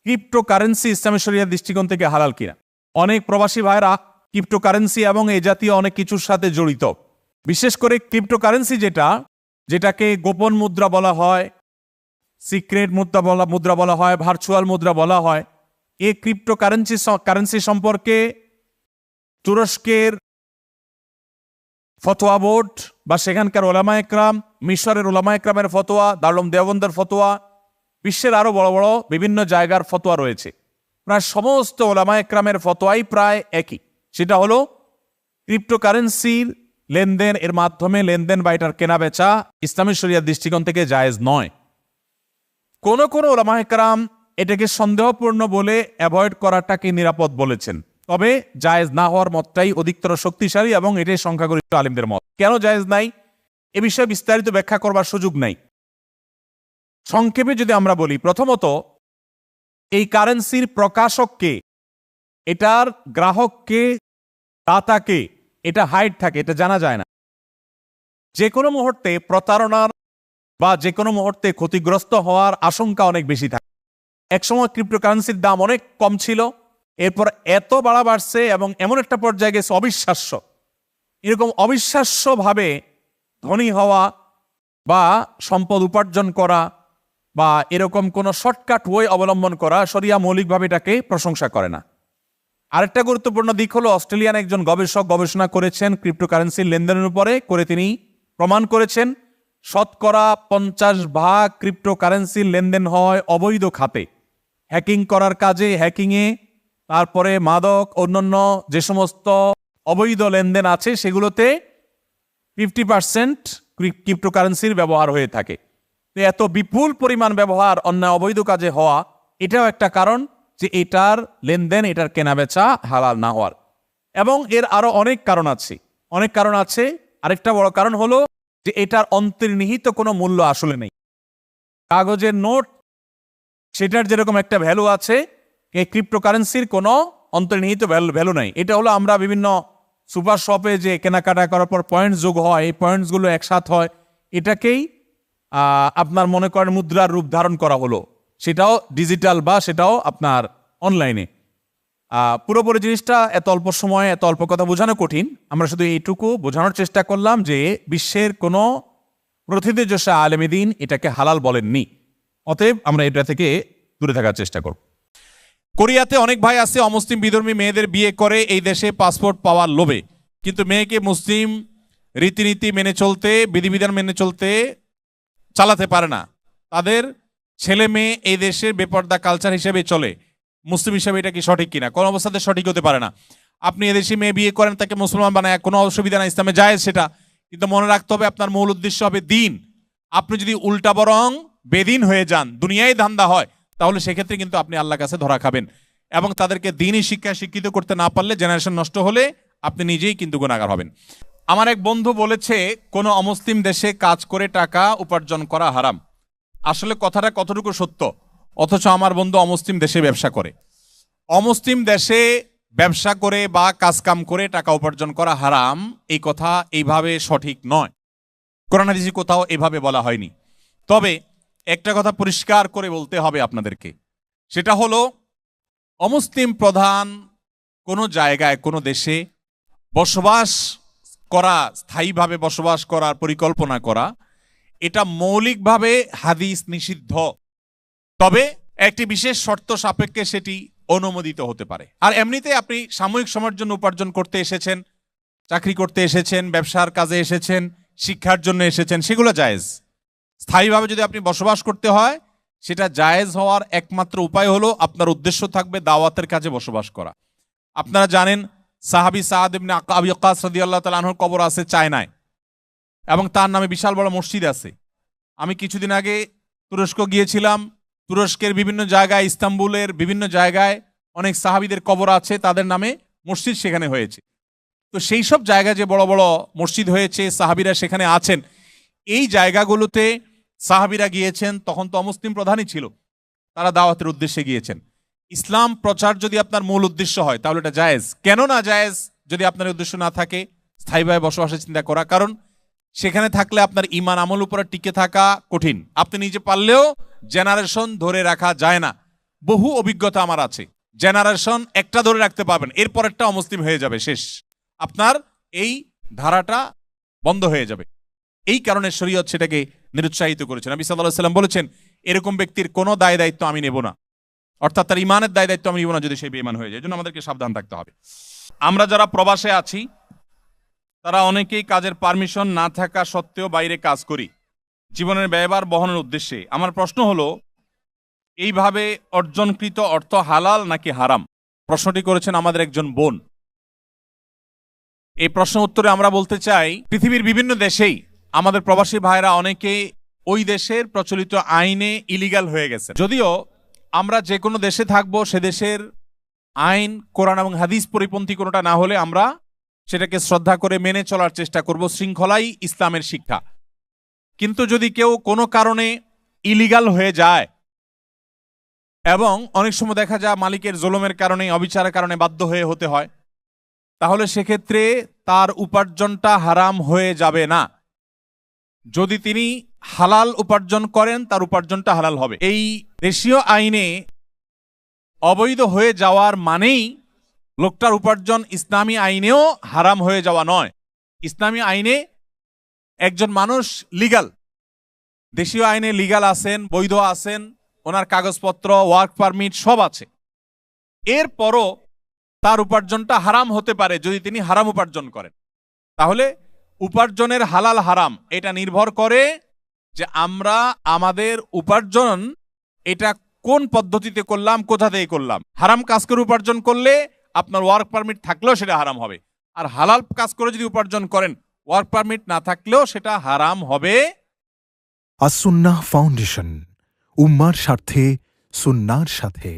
Cryptocurrency ইসলামী শরিয়ার দৃষ্টিকোণ থেকে হালাল কিনা। অনেক প্রবাসী ভাইরা ক্রিপ্টোকারেন্সি এবং এই জাতীয় অনেক কিছুর সাথে জড়িত। বিশেষ করে ক্রিপ্টোকারেন্সি যেটাকে গোপন মুদ্রা বলা হয়, সিক্রেট মুদ্রা বলা হয়, ভার্চুয়াল মুদ্রা বলা হয়, এই ক্রিপ্টোকারেন্সি সম্পর্কে তুরস্কের ফতোয়া বোর্ড বা সেখানকার ওলামা একরাম, মিশরের ওলামা একরামের ফতোয়া, দারুল দেওবন্দের ফতোয়া, বিশ্বের আরো বড় বড় বিভিন্ন জায়গার ফতোয়া রয়েছে। প্রায় সমস্ত ওলামা একরামের ফতোয়াই প্রায় একই। সেটা হলো ক্রিপ্টোকারেন্সির লেনদেন, এর মাধ্যমে লেনদেন বা এটার কেনা বেচা ইসলামী শরিয়ার দৃষ্টিকোণ থেকে জায়েজ নয়। কোন কোন ওলামা একরাম এটাকে সন্দেহপূর্ণ বলে অ্যাভয়েড করাটাকে নিরাপদ বলেছেন। তবে জায়েজ না হওয়ার মতটাই অধিকতর শক্তিশালী এবং এটাই সংখ্যাগরিষ্ঠ আলিমদের মত। কেন জায়েজ নাই এ বিষয়ে বিস্তারিত ব্যাখ্যা করবার সুযোগ নাই। সংক্ষেপে যদি আমরা বলি, প্রথমত এই কারেন্সির প্রকাশককে, এটার গ্রাহককে, দাতাকে, এটা হাইড থাকে, এটা জানা যায় না। যে কোনো মুহূর্তে প্রতারণার বা যে কোনো মুহূর্তে ক্ষতিগ্রস্ত হওয়ার আশঙ্কা অনেক বেশি থাকে। একসময় ক্রিপ্টোকারেন্সির দাম অনেক কম ছিল, এরপর এত বাড়া বাড়ছে এবং এমন একটা পর্যায়ে গেছে অবিশ্বাস্য। এরকম অবিশ্বাস্যভাবে ধনী হওয়া বা সম্পদ উপার্জন করা বা এরকম কোনো শর্টকাট ওয়ে অবলম্বন করা শরিয়া মৌলিকভাবে এটাকে প্রশংসা করে না। আরেকটা গুরুত্বপূর্ণ দিক হলো, অস্ট্রেলিয়ান একজন গবেষক গবেষণা করেছেন ক্রিপ্টোকারেন্সির লেনদেনের উপরে, করে তিনি প্রমাণ করেছেন 50% ক্রিপ্টোকারেন্সির লেনদেন হয় অবৈধ খাতে, হ্যাকিং করার কাজে, হ্যাকিংয়ে, তারপরে মাদক, অন্যান্য যে সমস্ত অবৈধ লেনদেন আছে সেগুলোতে 50% ক্রিপ্টোকারেন্সির ব্যবহার হয়ে থাকে। তো এত বিপুল পরিমাণ ব্যবহার অন্যায় অবৈধ কাজে হওয়া, এটাও একটা কারণ যে এটার লেনদেন, এটার কেনাবেচা হালাল না হওয়ার। এবং এর আরো অনেক কারণ আছে। আরেকটা বড় কারণ হলো যে এটার অন্তর্নিহিত কোনো মূল্য আসলে নেই। কাগজের নোট সেটার যেরকম একটা ভ্যালু আছে, এই ক্রিপ্টোকারেন্সির কোনো অন্তর্নিহিত ভ্যালু নাই। এটা হলো আমরা বিভিন্ন সুপার শপে যে কেনাকাটা করার পর পয়েন্টস যোগ হয়, এই পয়েন্টসগুলো একসাথ হয়, এটাকেই আপনার মনে করেন মুদ্রার রূপ ধারণ করা হলো, সেটাও ডিজিটাল বা সেটাও আপনার অনলাইনে। পুরোপুরি জিনিসটা এত অল্প সময়ে এত অল্প কথা বোঝানো কঠিন। আমরা শুধু এইটুকু বোঝানোর চেষ্টা করলাম যে বিশ্বের কোনো প্রথিতযশা আলেমে দ্বীন এটাকে হালাল বলেননি। অতএব আমরা এটা থেকে দূরে থাকার চেষ্টা করব। কোরিয়াতে অনেক ভাই আছে অমুসলিম বিধর্মী মেয়েদের বিয়ে করে এই দেশে পাসপোর্ট পাওয়ার লোভে, কিন্তু মেয়েকে মুসলিম রীতিনীতি মেনে চলতে, বিধিবিধান মেনে চলতে চালাতে পারে না। তাদের ছেলে মেয়ে এই দেশের বেপর্দা কালচার হিসেবে চলে। মুসলিম হিসেবে এটা কি সঠিক কিনা? কোনো অবস্থাতে সঠিক হতে পারে না। আপনি এদেশে মেয়ে বিয়ে করেন, তাকে মুসলমান বানায়, কোনো অসুবিধা নাই, ইসলামে জায়েজ সেটা। কিন্তু মনে রাখতে হবে আপনার মূল উদ্দেশ্য হবে দিন। আপনি যদি উল্টা বরং বেদিন হয়ে যান, দুনিয়ায় ধান্দা হয়, তাহলে সেক্ষেত্রে কিন্তু আপনি আল্লাহর কাছে ধরা খাবেন। এবং তাদেরকে দিনই শিক্ষায় শিক্ষিত করতে না পারলে, জেনারেশন নষ্ট হলে আপনি নিজেই কিন্তু গুনাহগার হবেন। আমার এক বন্ধু বলেছে কোনো অমুসলিম দেশে কাজ করে টাকা উপার্জন করা হারাম। আসলে কথাটা কতটুকু সত্য? অথচ আমার বন্ধু অমুসলিম দেশে ব্যবসা করে। অমুসলিম দেশে ব্যবসা করে বা কাজকাম করে টাকা উপার্জন করা হারাম, এই কথা এইভাবে সঠিক নয়। কোরআন হাদিসে কোথাও এভাবে বলা হয়নি। তবে একটা কথা পরিষ্কার করে বলতে হবে আপনাদেরকে, সেটা হলো অমুসলিম প্রধান কোনো জায়গায়, কোনো দেশে বসবাস করা, স্থায়ীভাবে বসবাস করার পরিকল্পনা করা, এটা মৌলিকভাবে হাদিস নিষিদ্ধ। তবে একটি বিশেষ শর্ত সাপেক্ষে সেটি অনুমোদিত হতে পারে। আর এমনিতে আপনি সাময়িক সময়ের জন্য উপার্জন করতে এসেছেন, চাকরি করতে এসেছেন, ব্যবসার কাজে এসেছেন, শিক্ষার জন্য এসেছেন, সেগুলো জায়েজ। স্থায়ীভাবে যদি আপনি বসবাস করতে হয়, সেটা জায়েজ হওয়ার একমাত্র উপায় হলো আপনার উদ্দেশ্য থাকবে দাওয়াতের কাজে বসবাস করা। আপনারা জানেন সাহাবী সাদ ইবনে আবি ওয়াক্কাস রাদিয়াল্লাহু তাআলা আনহুর কবর আছে চায়নায়, এবং তার নামে বিশাল বড় মসজিদ আছে। আমি কিছুদিন আগে তুরস্ক গিয়েছিলাম। তুরস্কের বিভিন্ন জায়গায়, ইস্তাম্বুলের বিভিন্ন জায়গায় অনেক সাহাবীদের কবর আছে, তাদের নামে মসজিদ সেখানে হয়েছে। তো সেই সব জায়গায় যে বড় বড় মসজিদ হয়েছে, সাহাবীরা সেখানে আছেন, এই জায়গাগুলোতে সাহাবীরা গিয়েছেন, তখন তো অমুসলিম প্রধানই ছিল, তারা দাওয়াতের উদ্দেশ্যে গিয়েছেন। ইসলাম প্রচার যদি আপনার মূল উদ্দেশ্য হয় তাহলে এটা জায়েজ। কেন না জায়েজ? যদি আপনার উদ্দেশ্য না থাকে স্থায়ীভাবে বসবাসের চিন্তা করা, কারণ সেখানে থাকলে আপনার ঈমান আমল উপরে টিকে থাকা কঠিন। আপনি নিজে পারলেও জেনারেশন ধরে রাখা যায় না। বহু অভিজ্ঞতা আমার আছে। জেনারেশন একটা ধরে রাখতে পারবেন, এরপরেরটা অমুসলিম হয়ে যাবে, শেষ। আপনার এই ধারাটা বন্ধ হয়ে যাবে। এই কারণে শরীয়ত সেটাকে নিরুৎসাহিত করেছেন। নবী সাল্লাল্লাহু আলাইহি ওয়াসাল্লাম বলেছেন, এরকম ব্যক্তির কোনো দায় দায়িত্ব আমি নেব না, অর্থাৎ তার ইমানের দায় দায়িত্ব আমি নেব না যদি সে বেঈমান হয়ে যায়। এজন্য আমাদেরকে সাবধান থাকতে হবে। আমরা যারা প্রবাসে আছি তারা অনেকেই কাজের পারমিশন না থাকা সত্ত্বেও বাইরে কাজ করি জীবনের ব্যয়ভার বহনের উদ্দেশ্যে। আমার প্রশ্ন হলো, এইভাবে অর্জনকৃত অর্থ হালাল নাকি হারাম? প্রশ্নটি করেছেন আমাদের একজন বোন। এই প্রশ্ন উত্তরে আমরা বলতে চাই, পৃথিবীর বিভিন্ন দেশেই আমাদের প্রবাসী ভাইরা অনেকে ওই দেশের প্রচলিত আইনে ইলিগাল হয়ে গেছে। যদিও আমরা যে কোনো দেশে থাকবো, সে দেশের আইন কোরআন এবং হাদিস পরিপন্থী কোনোটা না হলে আমরা সেটাকে শ্রদ্ধা করে মেনে চলার চেষ্টা করব। শৃঙ্খলাই ইসলামের শিক্ষা। কিন্তু যদি কেউ কোনো কারণে ইলিগাল হয়ে যায়, এবং অনেক সময় দেখা যায় মালিকের জুলুমের কারণে, অবিচারের কারণে বাধ্য হয়ে হতে হয়, তাহলে সেক্ষেত্রে তার উপার্জনটা হারাম হয়ে যাবে না। যদি তিনি হালাল উপার্জন করেন, তার উপার্জনটা হালাল হবে। এই দেশীয় আইনে অবৈধ হয়ে যাওয়ার মানেই লোকটার উপার্জন ইসলামী আইনেও হারাম হয়ে যাওয়া নয়। ইসলামী আইনে একজন মানুষ লিগাল, দেশীয় আইনে লিগাল আছেন, বৈধ আছেন, ওনার কাগজপত্র, ওয়ার্ক পারমিট সব আছে, এরপরও তার উপার্জনটা হারাম হতে পারে যদি তিনি হারাম উপার্জন করেন। তাহলে উপার্জনের হালাল হারাম এটা নির্ভর করে যে আমরা আমাদের উপার্জন এটা কোন পদ্ধতিতে করলাম, কোথা থেকে করলাম। হারাম কাজ করে উপার্জন করলে আপনার ওয়ার্ক পারমিট থাকলেও সেটা হারাম হবে, আর হালাল কাজ করে যদি উপার্জন করেন, ওয়ার্ক পারমিট না থাকলেও সেটা হারাম হবে। আস-সুন্নাহ ফাউন্ডেশন, উম্মার স্বার্থে সুন্নাহর সাথে।